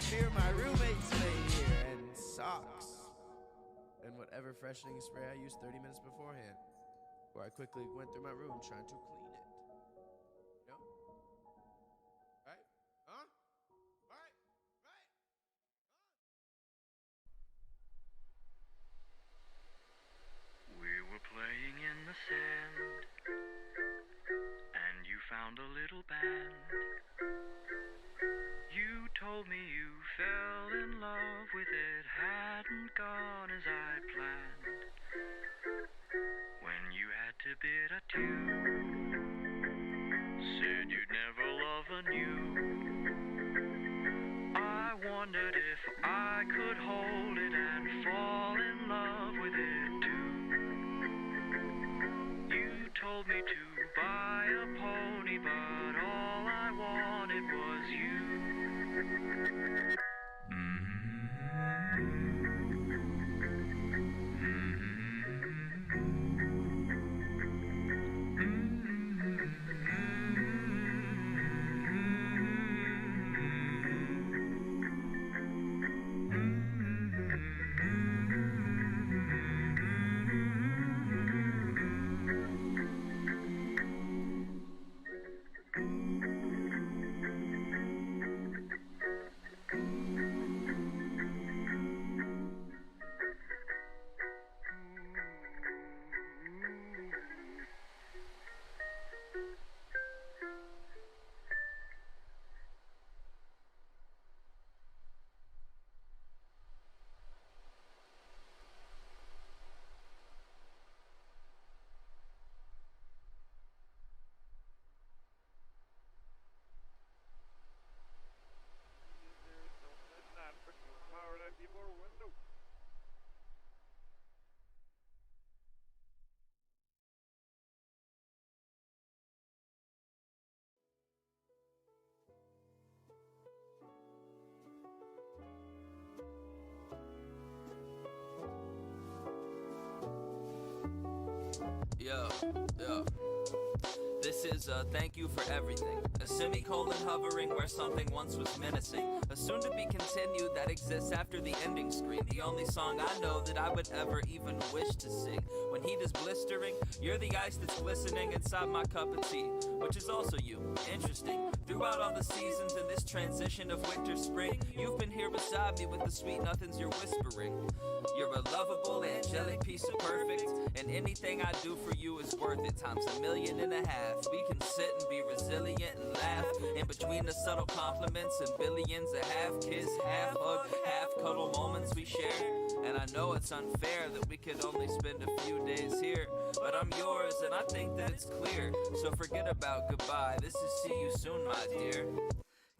fear my roommates made here, and socks. And whatever freshening spray I used 30 minutes beforehand, where I quickly went through my room trying to clean it. You know? Right? Huh? Right? Right? We were playing in the sand, and you found a little band. You told me you fell in love with it, hadn't gone as I planned. When you had to bid adieu, said you'd never love anew. I wondered if I could hold it and fall in love with it too. You told me to buy a pony, but all I wanted was you. Yo. This is a thank you for everything. A semicolon hovering where something once was menacing. A soon to be continued that exists after the ending screen. The only song I know that I would ever even wish to sing. When heat is blistering, you're the ice that's glistening inside my cup of tea, which is also you. Interesting. Throughout all the seasons in this transition of winter, spring, you've been here beside me with the sweet nothings you're whispering. You're a lovable, angelic piece of perfect, and anything I do for you is worth it times 1.5 million. We can sit and be resilient and laugh in between the subtle compliments and billions of half kiss, half hug, half cuddle moments we share. And I know it's unfair that we could only spend a few days here, but I'm yours and I think that it's clear. So forget about goodbye, this is see you soon, my dear.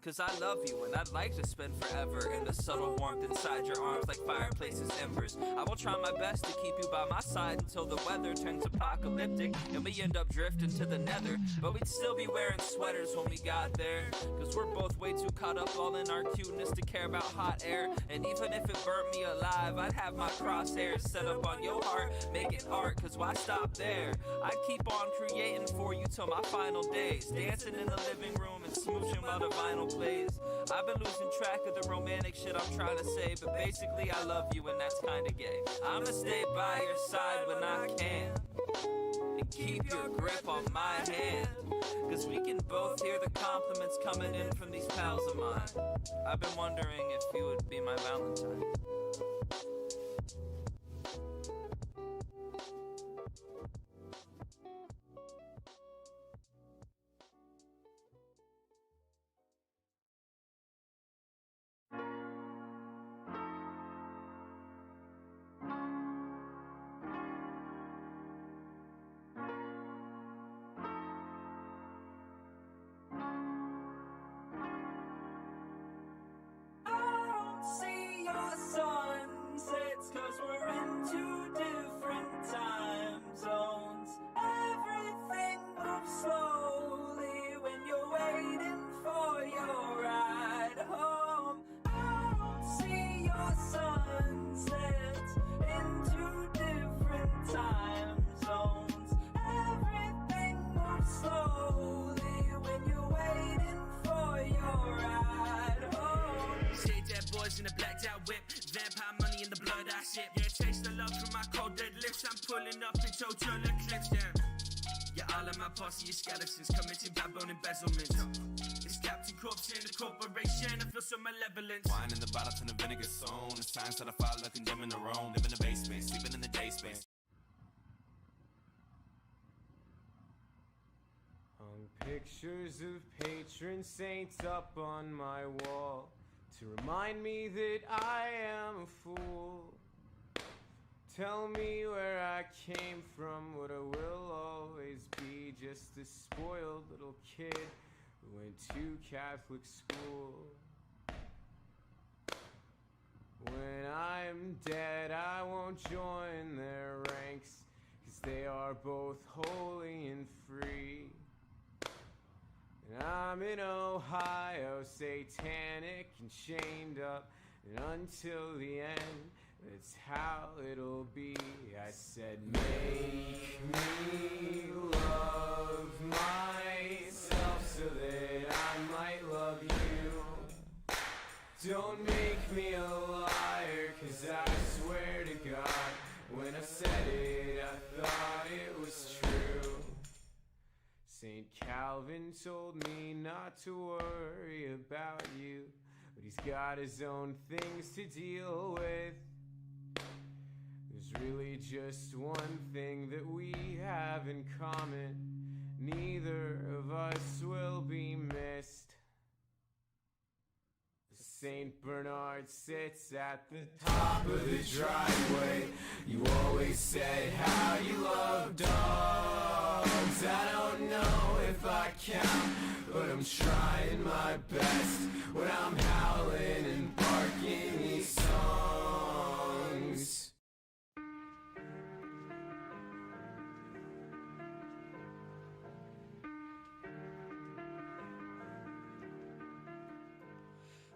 Cause I love you and I'd like to spend forever in the subtle warmth inside your arms like fireplace's embers. I will try my best to keep you by my side until the weather turns apocalyptic and we end up drifting to the nether. But we'd still be wearing sweaters when we got there, cause we're both way too caught up all in our cuteness to care about hot air. And even if it burnt me alive, I'd have my crosshairs set up on your heart, make it art, cause why stop there? I'd keep on creating for you till my final days, dancing in the living room and smooching while the vinyl plays. I've been losing track of the romantic shit I'm trying to say, but basically I love you and that's kinda gay. I'ma stay by your side when I can, and keep your grip on my hand, cause we can both hear the compliments coming in from these pals of mine. I've been wondering if you would be my Valentine. I don't see your sun. shit. Yeah, taste the love from my cold dead lips. I'm pulling up in Jojo clips, damn. Yeah, all of my posse is skeletons committing backbone embezzlement. It's Captain Corpse in the corporation. I feel so malevolent. Wine in the bottle, turn the vinegar soon. The signs that I follow, condemning the room. Live in the basement, sleeping in the day space. Hung pictures of patron saints up on my wall to remind me that I am a fool. Tell me where I came from, what I will always be, just a spoiled little kid who went to Catholic school. When I'm dead, I won't join their ranks, 'cause they are both holy and free. And I'm in Ohio, satanic and chained up, and until the end, that's how it'll be. I said, make me love myself so that I might love you. Don't make me a liar, 'cause I swear to God, when I said it, I thought it was true. St. Calvin told me not to worry about you, but he's got his own things to deal with. There's really just one thing that we have in common. Neither of us will be missed. St. Bernard sits at the top of the driveway. You always said how you love dogs. I don't know if I count, but I'm trying my best when I'm howling and barking these songs.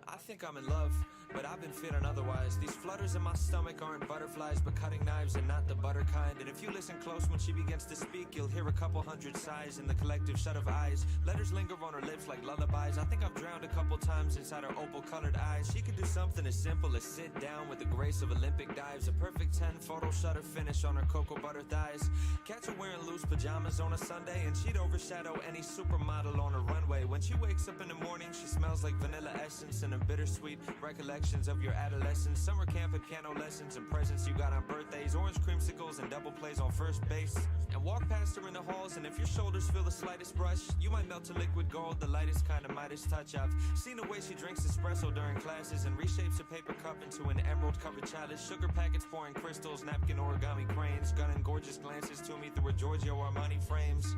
I think I'm in love, but I've been feeling otherwise. These flutters in my stomach aren't butterflies, but cutting knives and not the butter kind. And if you listen close when she begins to speak, you'll hear a couple hundred sighs in the collective shut of eyes. Letters linger on her lips like lullabies. I think I've drowned a couple times inside her opal-colored eyes. She could do something as simple as sit down with the grace of Olympic dives. A perfect 10-photo shutter finish on her cocoa butter thighs. Catch her wearing loose pajamas on a Sunday, and she'd overshadow any supermodel on a runway. When she wakes up in the morning, she smells like vanilla essence and a bittersweet recollections of your adolescence. Summer camp and piano lessons and presents you got on birthdays. Orange creamsicles and double plays on first base. And walk past her in the halls, and if your shoulders feel the slightest brush, you might melt to liquid gold, the lightest kind of Midas touch. I've seen the way she drinks espresso during classes and reshapes a paper cup into an emerald-covered chalice. Sugar packets pouring crystals, napkin origami cranes, gunning gorgeous glances to me through her Giorgio Armani frames.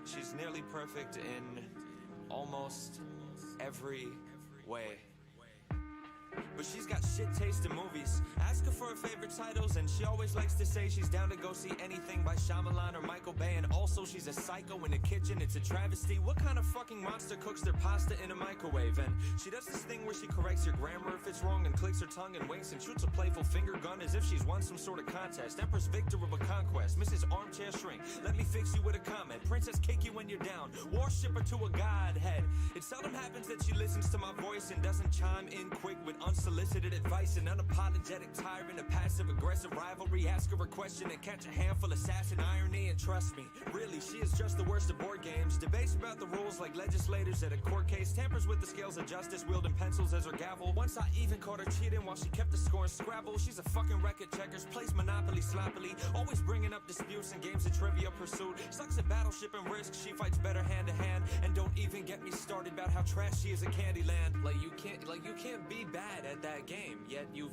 She's nearly perfect in almost every way. But she's got shit taste in movies. Ask her for her favorite titles, and she always likes to say she's down to go see anything by Shyamalan or Michael Bay. And also she's a psycho in the kitchen, it's a travesty. What kind of fucking monster cooks their pasta in a microwave? And she does this thing where she corrects your grammar if it's wrong, and clicks her tongue and winks and shoots a playful finger gun as if she's won some sort of contest. Empress victor of a conquest, Mrs. Armchair Shrink, let me fix you with a comment. Princess kick you when you're down, worshipper to a godhead. It seldom happens that she listens to my voice and doesn't chime in quick with unsolicited advice. An unapologetic tyrant, a passive-aggressive rivalry. Ask her a question and catch a handful of sass and irony. And trust me, really, she is just the worst of board games. Debates about the rules like legislators at a court case. Tampers with the scales of justice, wielding pencils as her gavel. Once I even caught her cheating while she kept the score in Scrabble. She's a fucking wreck at checkers, plays Monopoly sloppily, always bringing up disputes and games of Trivia Pursuit. Sucks at Battleship and Risk, she fights better hand to hand. And don't even get me started about how trash she is at Candyland. Like you can't be bad at that game, yet you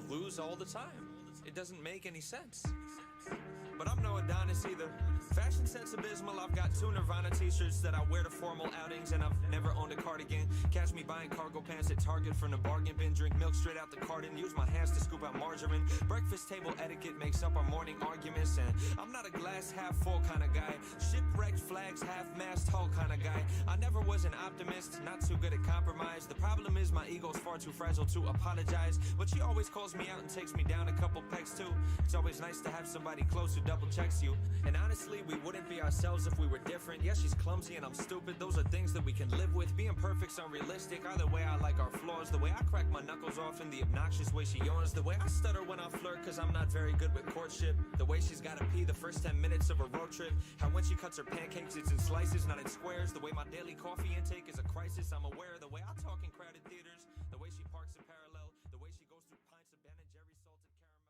lose all the time. It doesn't make any sense. But I'm no Adonis either. Fashion sense abysmal. I've got 2 Nirvana t-shirts that I wear to formal outings, and I've never owned a cardigan. Catch me buying cargo pants at Target from the bargain bin. Drink milk straight out the carton. Use my hands to scoop out margarine. Breakfast table etiquette makes up our morning arguments, and I'm not a glass half full kind of guy. Shipwrecked flags half-mast hull kind of guy. I never was an optimist, not too good at compromise. The problem is my ego's far too fragile to apologize. But she always calls me out and takes me down a couple pegs too. It's always nice to have somebody close who double checks you. And honestly, we wouldn't be ourselves if we were different. Yeah, she's clumsy and I'm stupid. Those are things that we can live with. Being perfect's unrealistic. Either way, I like our flaws. The way I crack my knuckles off and the obnoxious way she yawns. The way I stutter when I flirt cause I'm not very good with courtship. The way she's gotta pee the first 10 minutes of a road trip. How when she cuts her pancakes it's in slices, not in squares. The way my daily coffee intake is a crisis, I'm aware. The way I talk in crowded theaters. The way she parks in parallel. The way she goes through pints of Ben and Jerry's salted caramel.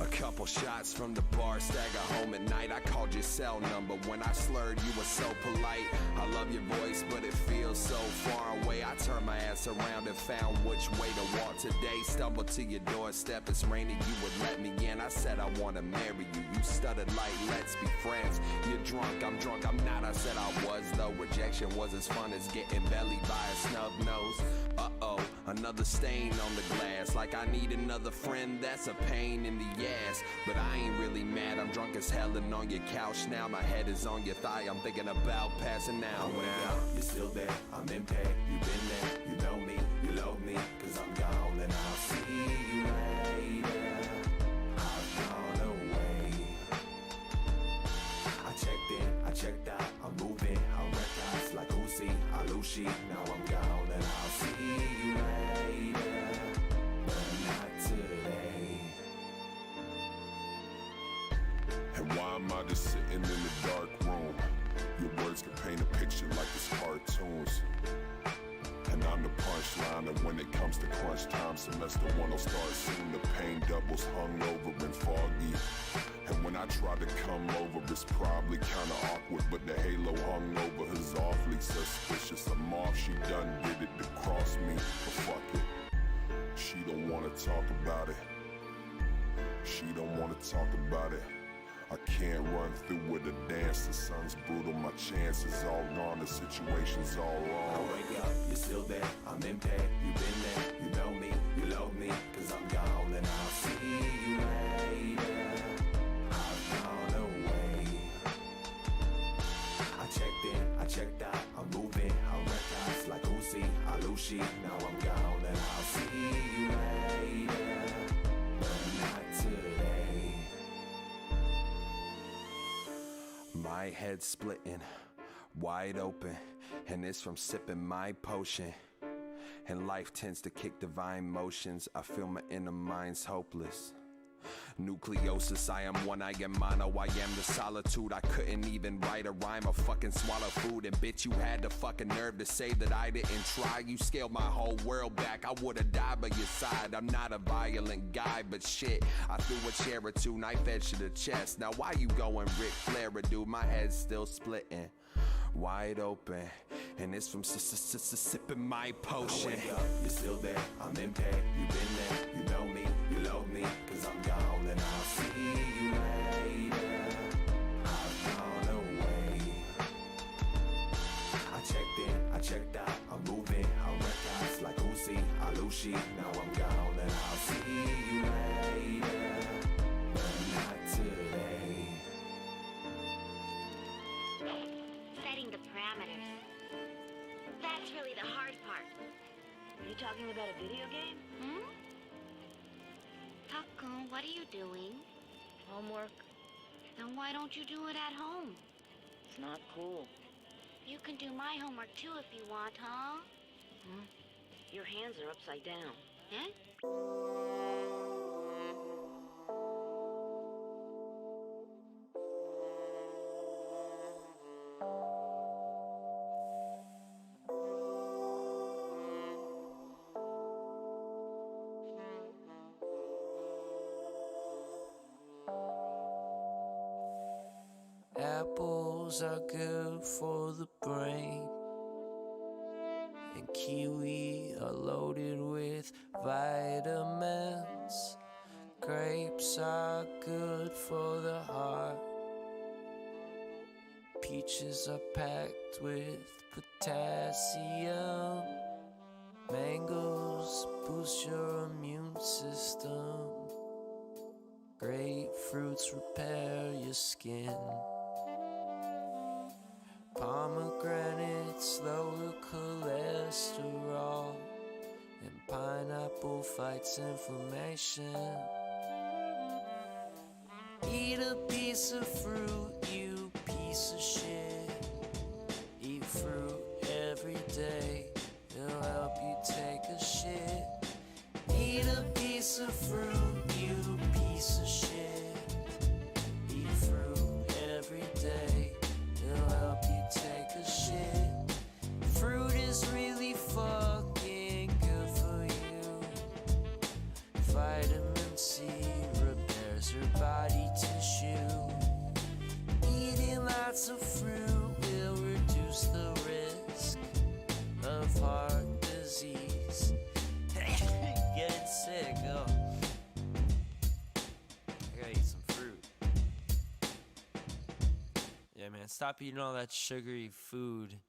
A couple shots from the bar, stagger home at night. I called your cell number when I slurred, you were so polite. I love your voice, but it feels so far away. I turned my ass around and found which way to walk today. Stumbled to your doorstep, it's raining, you would let me in. I said I wanna marry you, you stuttered like let's be friends. You're drunk, I'm not, I said I was though. Rejection was as fun as getting bellied by a snub nose. Uh-oh, another stain on the glass. Like I need another friend, that's a pain in the ass. But I ain't really mad, I'm drunk as hell and on your couch now. My head is on your thigh, I'm thinking about passing out now. You're still there, I'm impaired. You've been there, you know me, you love me. Cause I'm gone and I'll see you later. I've gone away. I checked in, I checked out, I'm moving. I recognize like Uzi, Alushi. Now I'm gone and I'll see you later. But not today. And why am I just sitting in the dark room? Your words can paint a picture like it's cartoons. And I'm the punchline, and when it comes to crunch time, semester one will start soon. The pain doubles, hungover and foggy. And when I try to come over, it's probably kinda awkward, but the halo hung over is awfully suspicious. I'm off, she done did it to cross me, but fuck it. She don't wanna talk about it. She don't wanna talk about it. I can't run through with a dance, the sun's brutal, my chances all gone, the situation's all wrong. I wake up, you're still there, I'm impaired. You've been there, you know me, you love me. Cause I'm gone and I'll see you later. I've gone away. I checked in, I checked out, I'm moving. I recognize like Uzi, Alushi. Now I'm gone and I'll see you later. But not today. My head splitting, wide open, and it's from sipping my potion. And life tends to kick divine motions. I feel my inner mind's hopeless. Nucleosis, I am one, I am mono, I am the solitude. I couldn't even write a rhyme or fucking swallow food. And bitch, you had the fucking nerve to say that I didn't try. You scaled my whole world back, I would've died by your side. I'm not a violent guy, but shit, I threw a chair or two, knife edge to the chest. Now why you going Ric Flair, dude? My head's still splitting, wide open, and it's from sipping my potion. I wake up, you're still there, I'm impaired. You've been there, you know me, you love me. Cause I'm gone and I'll see you later. I've gone away. I checked in, I checked out, I'm moving. I recognize like Uzi, Alushi. Now I'm gone and I'll see you later. But not today. Setting the parameters. That's really the hard part. Are you talking about a video game? Takun, what are you doing? Homework? Then why don't you do it at home? It's not cool. You can do my homework too if you want, huh? Your hands are upside down. Eh? Apples are good for the brain, and kiwi are loaded with vitamins. Grapes are good for the heart, peaches are packed with potassium. Mangoes boost your immune system. Grapefruits repair your skin. Pomegranates lower cholesterol. And pineapple fights inflammation. Eat a piece of fruit, you piece of shit. Eat fruit every day, it'll help you take a shit. Eat a piece of fruit, you piece of shit. Eat fruit every day, it'll help you take a shit. Fruit is really fucking good for you. Vitamin C repairs your body tissue. Eating lots of fruit will reduce the risk of heart disease. Getting sick, oh. I gotta eat some fruit. Yeah, man, stop eating all that sugary food,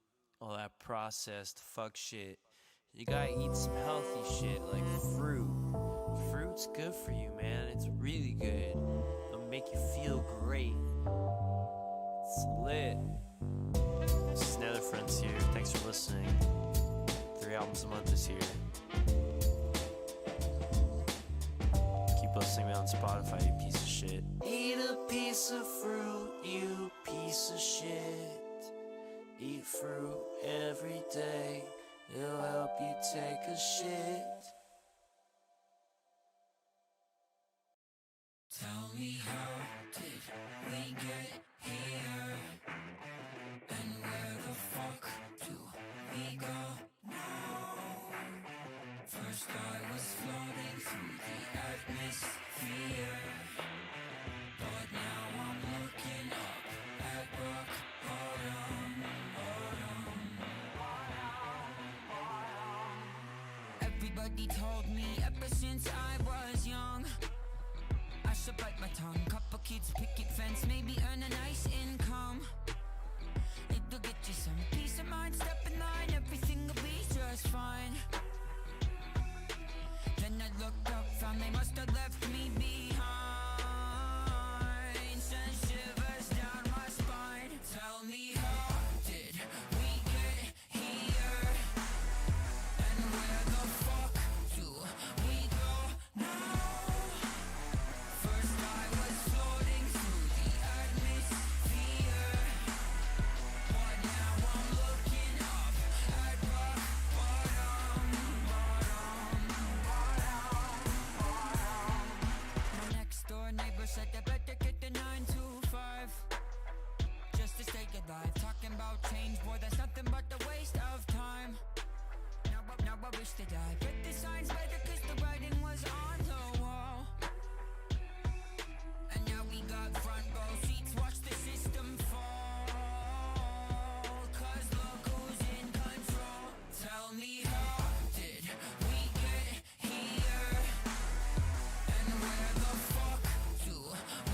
all that processed fuck shit. You gotta eat some healthy shit like fruit. Fruit's good for you, man. It's really good. It'll make you feel great. It's lit. This is Nether Friends here. Thanks for listening. 3 albums a month this year. Keep listening to me on Spotify, you piece of shit. Eat a piece of fruit, you piece of shit. Eat fruit every day. It'll help you take a shit. Tell me, how did we get here? And where the fuck do we go now? First I was floating through the atmosphere, but now I'm looking up at rock bottom. Everybody told me ever since I was young I should bite my tongue. Couple kids, picket fence, maybe earn a nice income. It'll get you some peace of mind. Step in line, everything will be just fine. Then I looked up, found they must have left me behind. Sent shivers down my spine. Tell me, how did we get here? And where the fuck do we go now? First I was floating through the atmosphere, but now I'm looking up at rock bottom. My next door neighbor said I better get the 9 to 5 just to stay alive. Talking about change, boy, that's nothing but a waste of time. Now I wish that I read the signs better, cause the writing was on the wall. And now we got front row seats, watch the system fall. Cause look who's in control. Tell me, how did we get here? And where the fuck do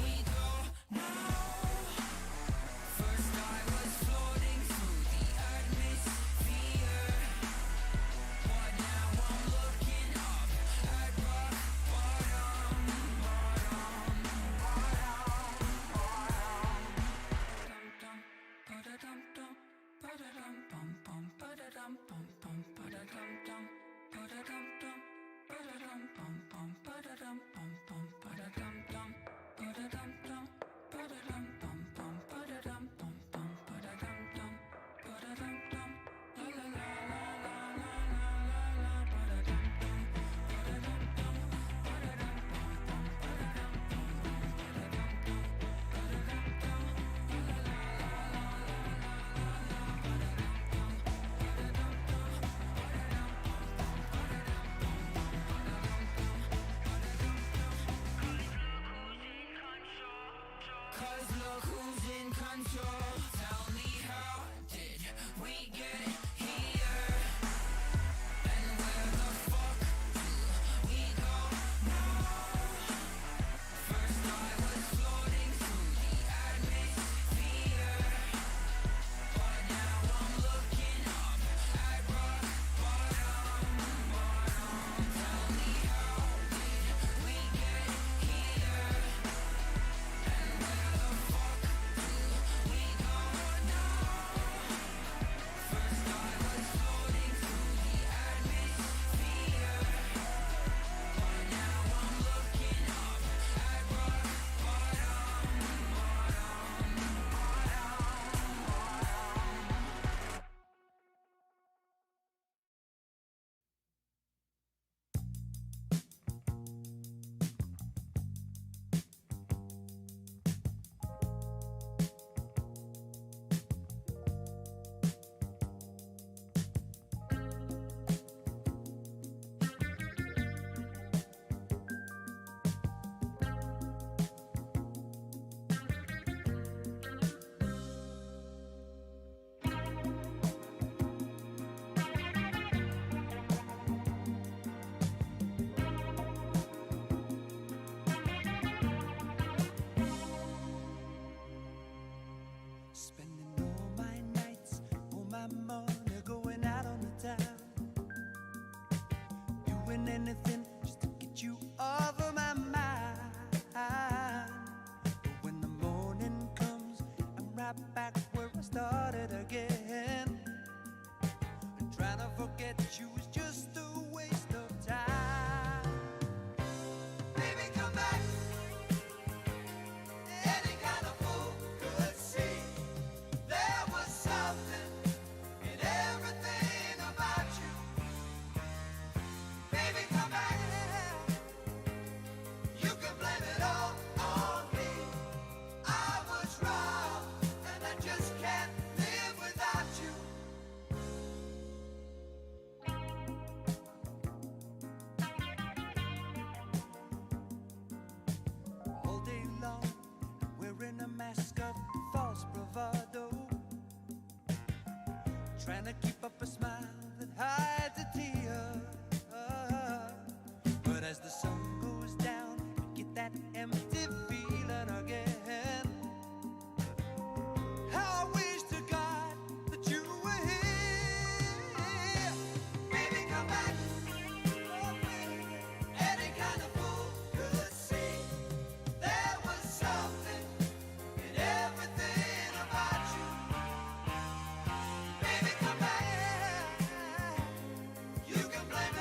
we go now? First I was floating through the atmosphere, but now I'm looking up at rock bottom. Cause look who's in trying to keep up a smile that hides a tear. But as the sun goes down, you get that empty feeling again. How I wish to God that you were here. Baby, come back. Oh, baby. Any kind of fool could see there was something in everything about you. Baby, come back. You can blame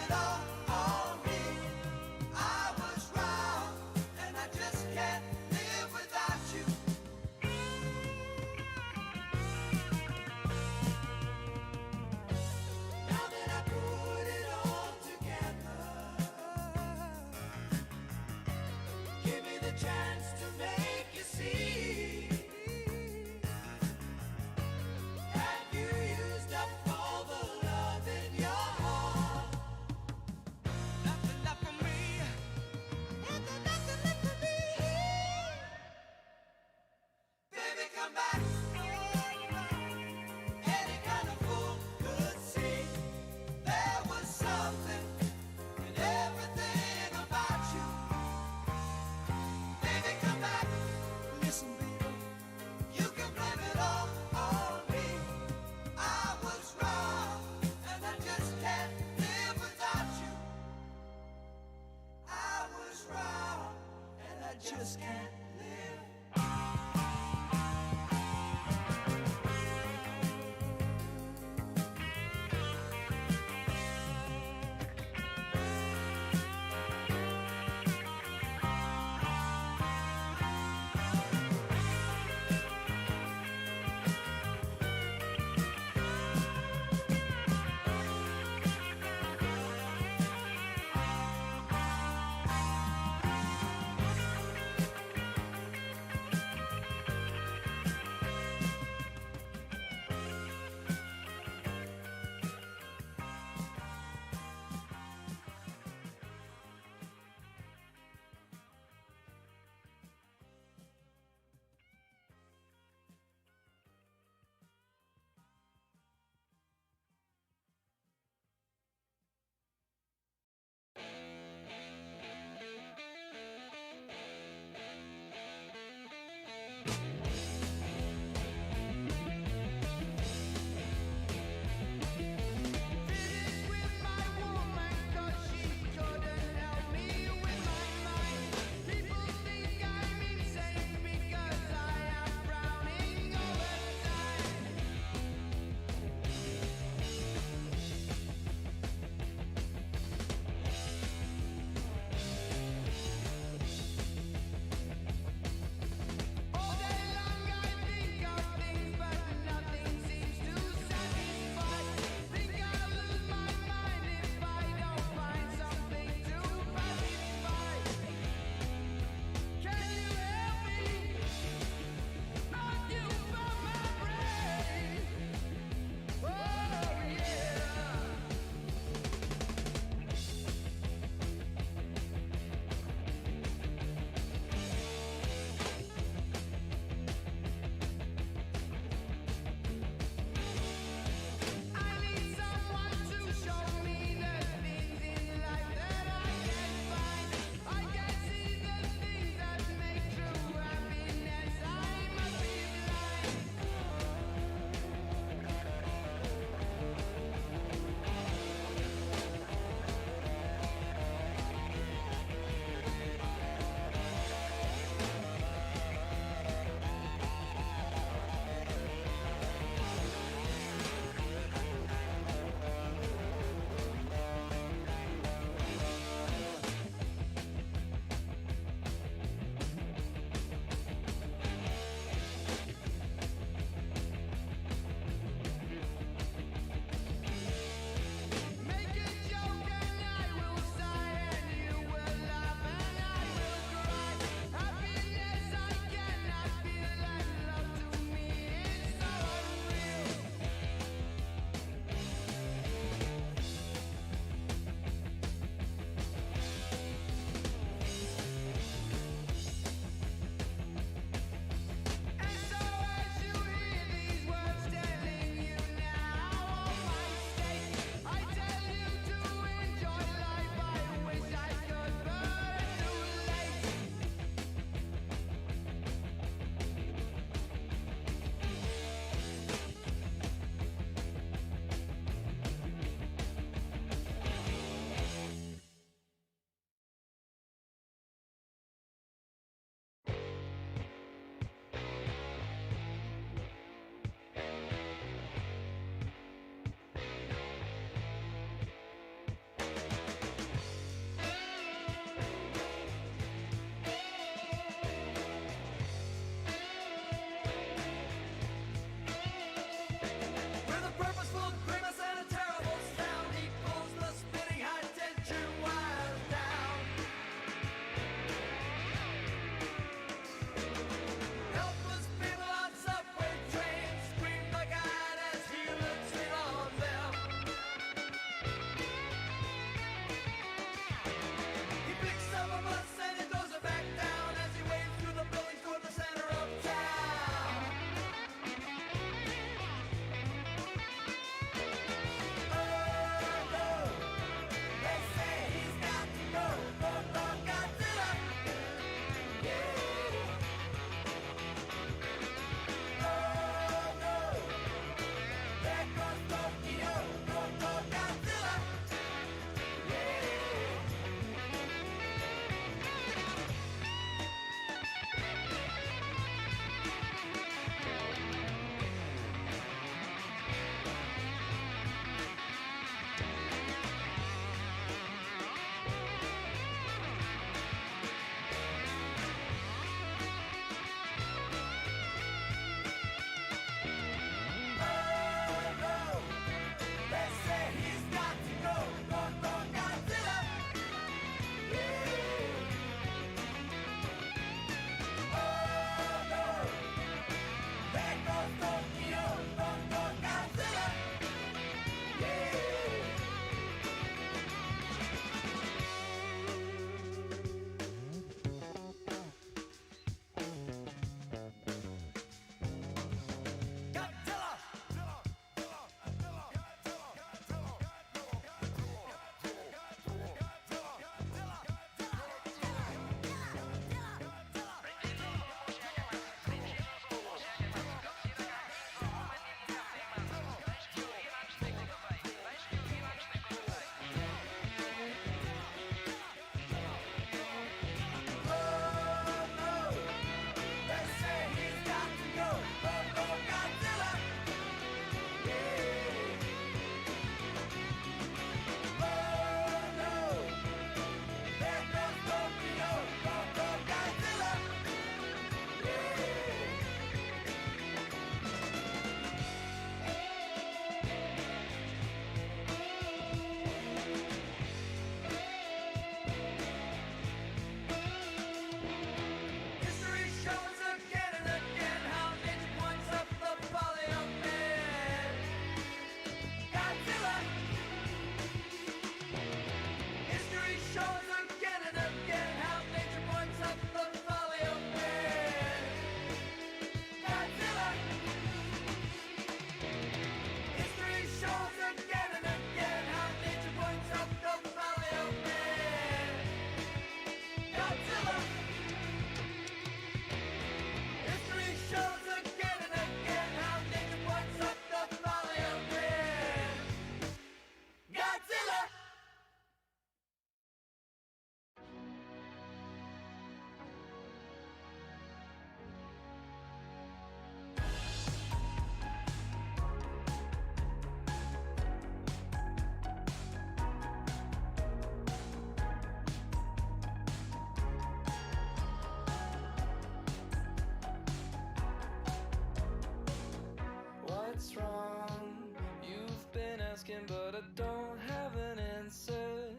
I don't have an answer.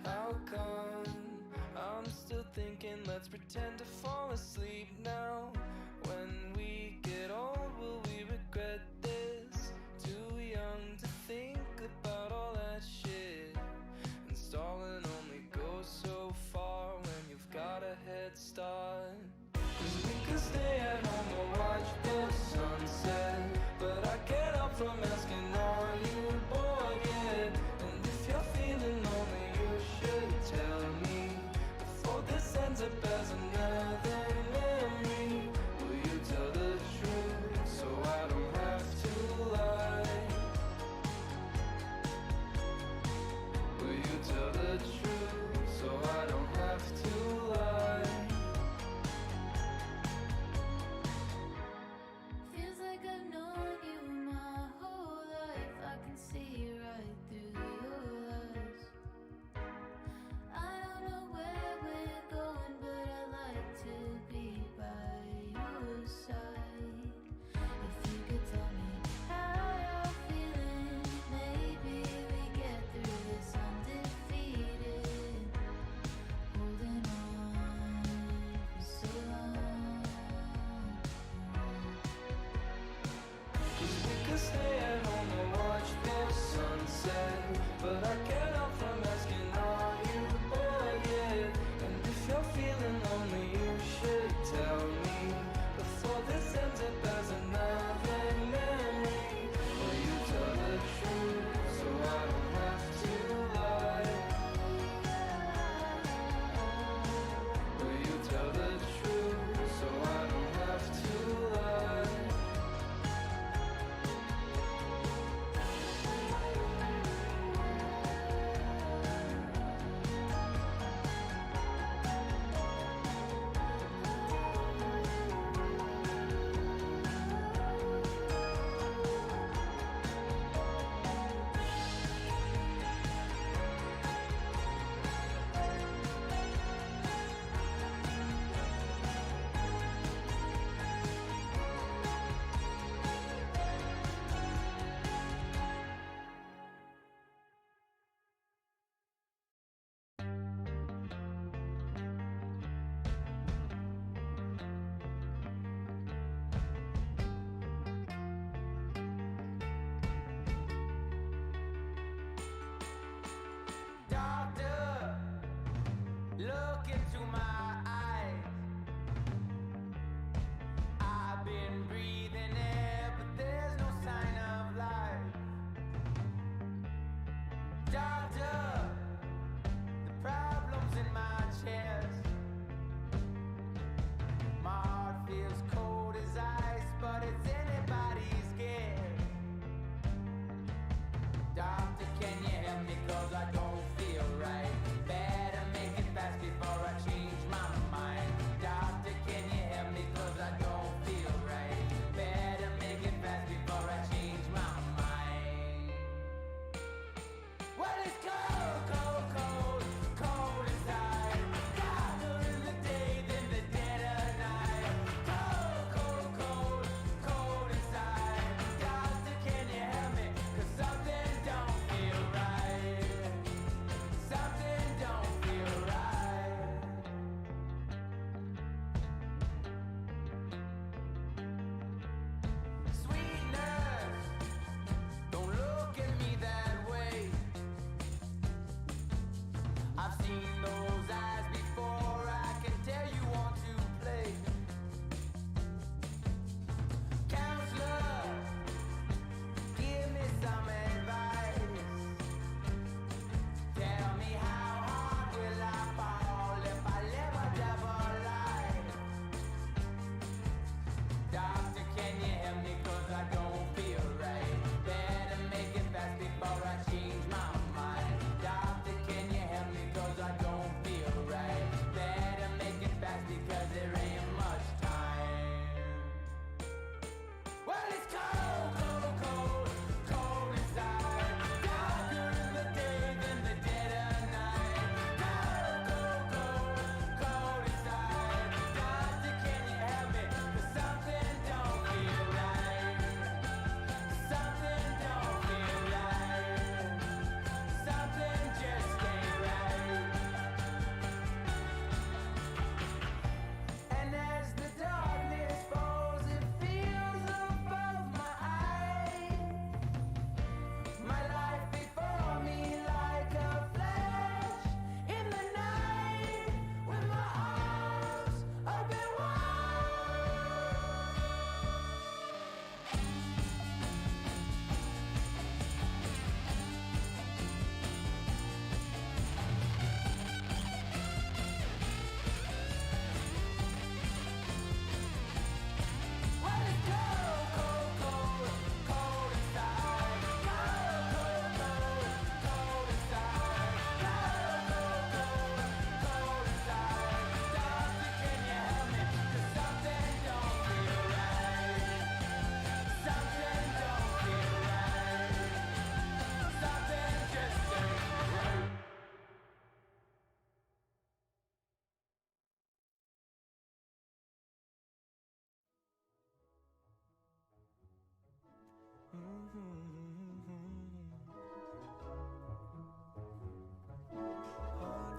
How come I'm still thinking let's pretend to fall asleep now? When we get old, will we regret this? Too young to think about all that shit. And stalling only goes so far when you've got a head start. 'Cause we could stay at home or watch the sunset, but I can't help from asking, are you bored yet? And if you're feeling lonely, you should tell me before this ends up as another memory. Will you tell the truth so I don't have to lie? Will you tell the truth so I don't have to lie? Feels like I've known you my whole life. I can see right through your lies. I don't know where we're going, but I like to be by your side. If you could tell me how you're feeling, maybe we get through this undefeated. Holding on for so long. 'Cause we could stay at home and watch the sunset, but I can't help from asking, are you bored yet? And if you're feeling lonely, you should tell me before this ends up as another memory. Will you tell the truth so I don't have to lie? Will you tell the truth so I don't have to lie? Doctor, look into my eyes. I've been breathing air, but there's no sign of life. Doctor, the problem's in my chest. My heart feels cold as ice, but it's anybody's guess. Doctor, can you help me? 'Cause I don't feel right. Better make it fast before I change my mind. Doctor, can you help me? 'Cause I don't feel right. Better make it fast before I change my mind. Well, it's cold, cold, cold, cold inside. Colder in the day than the dead of night. Cold, cold, cold, cold inside. Doctor, can you help me? 'Cause something don't feel right.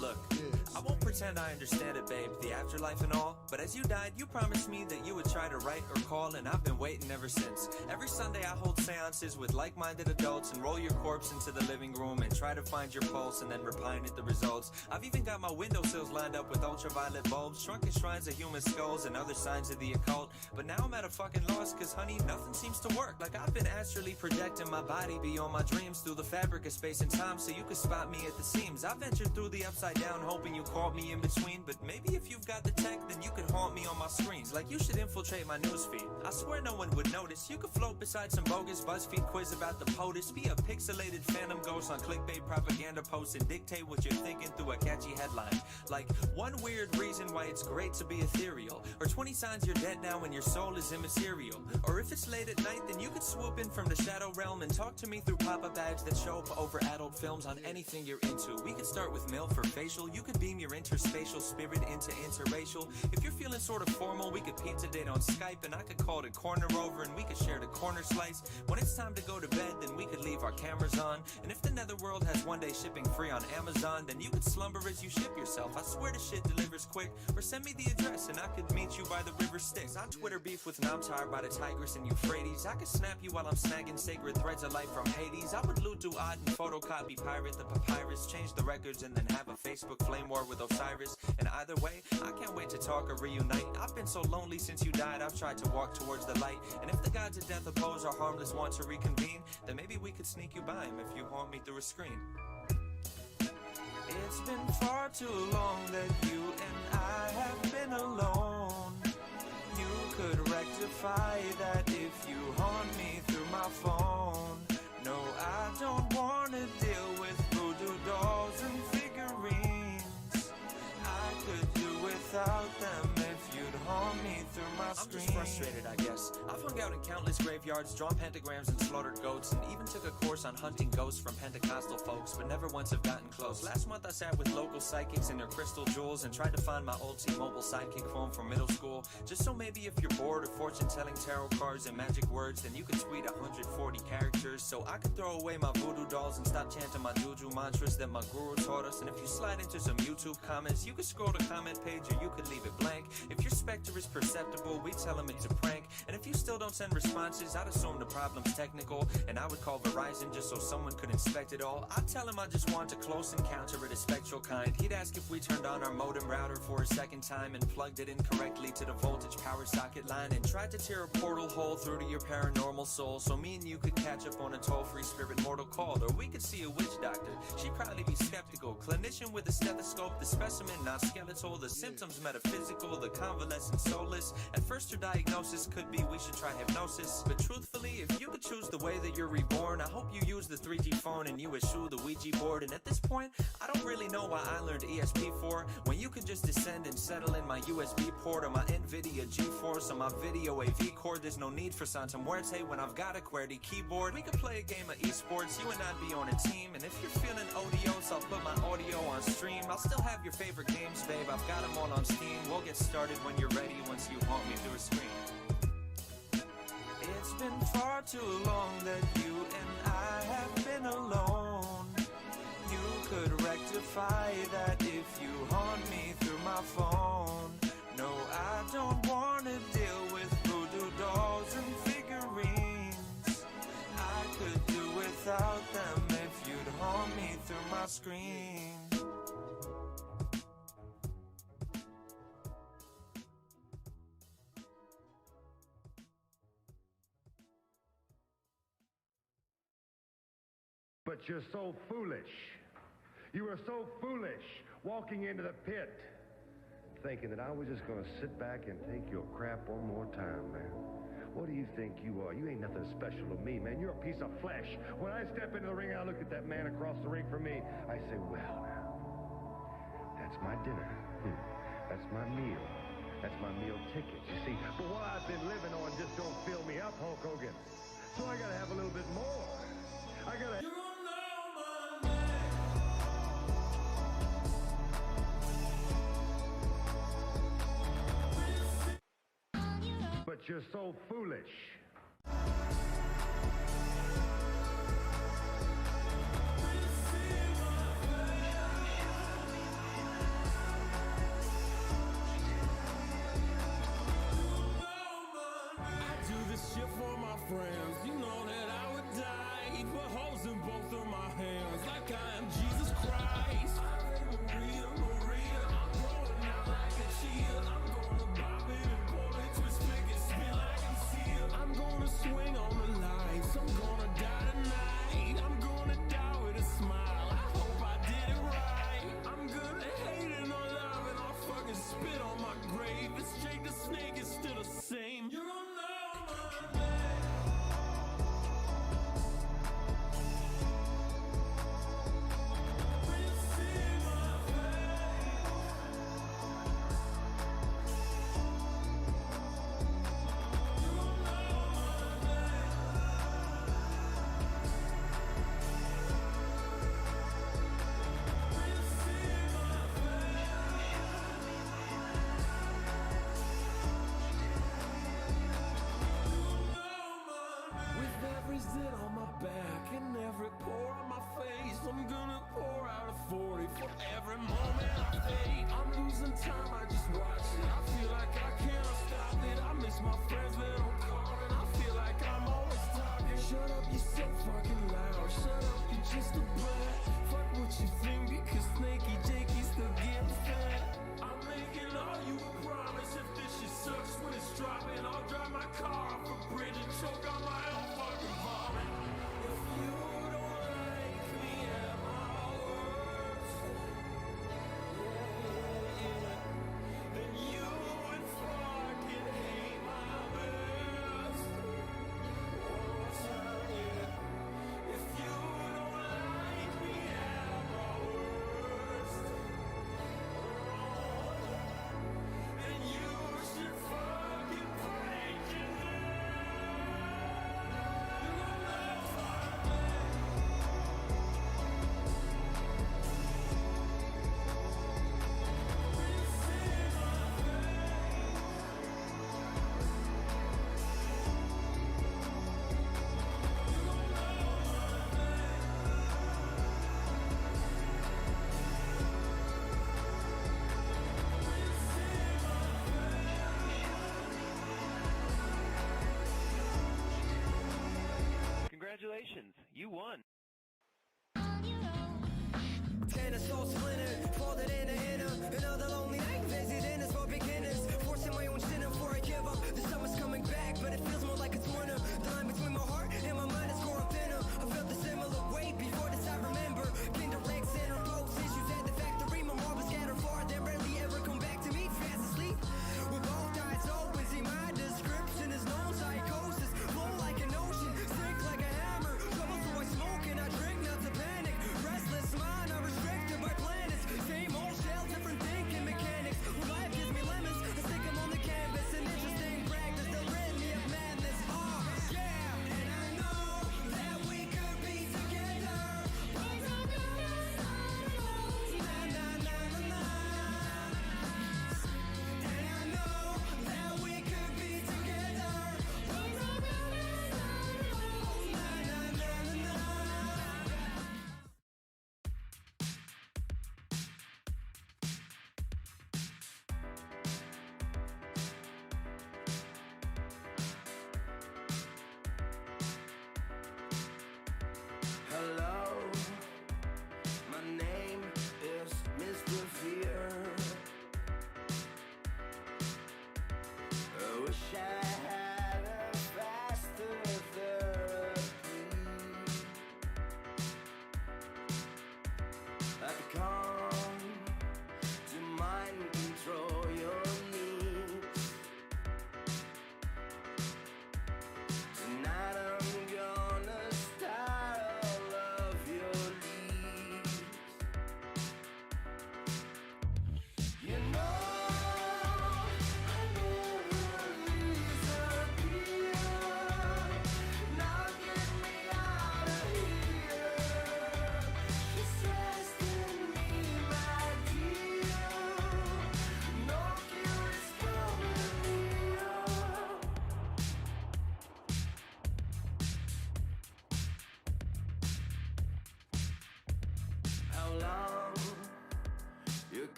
Look, I won't pretend I understand it, babe, the afterlife and all, but as you died, you promised me that you would try to write or call, and I've been waiting ever since. Every Sunday I hold seances with like-minded adults and roll your corpse into the living room and try to find your pulse and then repine at the results. I've even got my windowsills lined up with ultraviolet bulbs, shrunken shrines of human skulls and other signs of the occult, but now I'm at a fucking loss, cause honey, nothing seems to work. Like I've been astrally projecting my body beyond my dreams through the fabric of space and time so you could spot me at the seams. I ventured through the upside down hoping you caught me in between, but maybe if you've got the tech then you could haunt me on my screens. Like you should infiltrate my newsfeed. I swear no one would notice. You could float beside some bogus BuzzFeed quiz about the POTUS, be a pixelated phantom ghost on clickbait propaganda posts and dictate what you're thinking through a catchy headline. Like one weird reason why it's great to be ethereal, or 20 signs you're dead now and your soul is immaterial. Or if it's late at night then you could swoop in from the shadow realm and talk to me through pop-up ads that show up over adult films on anything you're into. We could start with MILF for facial. You could beam your interspatial spirit into interracial. If you're feeling sort of formal, we could pizza date on Skype and I could call it a corner over and we could share the corner slice. When it's time to go to bed, then we could leave our cameras on. And if the netherworld has one day shipping free on Amazon, then you could slumber as you ship yourself. I swear the shit delivers quick. Or send me the address and I could meet you by the river Styx. I Twitter beef with Namtar by the Tigris and Euphrates. I could snap you while I'm snagging sacred threads of life from Hades. I would loot Duat and photocopy pirate the papyrus, change the records and then have a Facebook flame war with Osiris. And either way, I can't wait to talk or reunite. I've been so lonely since you died, I've tried to walk towards the light. And if the gods of death oppose or harmless want to reconvene, then maybe we could sneak you by him if you haunt me through a screen. It's been far too long that you and I have been alone. You could rectify that if you haunt me through my phone. No, I don't wanna deal with voodoo dolls and figurines. I could do without them if you'd haunt me through my screen. I'm just frustrated, I guess. I've hung out in countless graveyards, drawn pentagrams and slaughtered goats, and even took a course on hunting ghosts from Pentecostal folks, but never once have gotten close. Last month I sat with local psychics and their crystal jewels and tried to find my old T-Mobile sidekick phone from middle school, just so maybe if you're bored of fortune-telling tarot cards and magic words, then you could tweet 140 characters, so I could throw away my voodoo dolls and stop chanting my juju mantras that my guru taught us. And if you slide into some YouTube comments, you could scroll the comment page or you could leave it blank. If your specter is perceptible, we tell them it's a prank. And if you still don't send responses, I'd assume the problem's technical, and I would call Verizon just so someone could inspect it all. I'd tell him I just want a close encounter of the spectral kind. He'd ask if we turned on our modem router for a second time and plugged it in correctly to the voltage power socket line and tried to tear a portal hole through to your paranormal soul so me and you could catch up on a toll-free spirit mortal call. Or we could see a witch doctor. She'd probably be skeptical. Clinician with a stethoscope, the specimen not skeletal, the symptoms metaphysical, the convalescent soulless. At first her diagnosis could be we should try hypnosis, but truthfully, if you could choose the way that you're reborn, I hope you use the 3G phone and you eschew the Ouija board. And at this point, I don't really know why I learned ESP4 when you could just descend and settle in my USB port or my NVIDIA GeForce or my video AV cord. There's no need for Santa Muerte when I've got a QWERTY keyboard. We could play a game of esports, you and I'd be on a team. And if you're feeling odious, I'll put my audio on stream. I'll still have your favorite games, babe, I've got them all on Steam. We'll get started when you're ready once you haunt me through a screen. It's been far too long that you and I have been alone. You could rectify that if you haunt me through my phone. No, I don't wanna deal with voodoo dolls and figurines. I could do without them if you'd haunt me through my screen. But you're so foolish. You were so foolish walking into the pit, thinking that I was just going to sit back and take your crap one more time, man. What do you think you are? You ain't nothing special to me, man. You're a piece of flesh. When I step into the ring, I look at that man across the ring from me. I say, well, now, that's my dinner. That's my meal. That's my meal ticket, you see. But what I've been living on just don't fill me up, Hulk Hogan. So I got to have a little bit more. I got to... But you're so foolish. time, I just watch it. I feel like I can't stop it. I miss my friends, but I'm calling. I feel like I'm always talking. Shut up, you're so fucking loud. Shut up, you're just a brat. Fuck what you think, because Snaky Jakey's still getting fat. I'm making all you a promise. If this shit sucks when it's dropping, I'll drive my car off a bridge and choke on my own fucking vomit. If you don't like me at my worst, then you would fucking hate my best. One more time, yeah. If you don't like me at my worst, then you should fucking break it Congratulations, you won. Tennis all splintered, folded in a inner. Another lonely night, visiting is for beginners. Forcing my own sin before I give up. The summer's coming back, but it feels more like it's winter. The line between my heart and my mind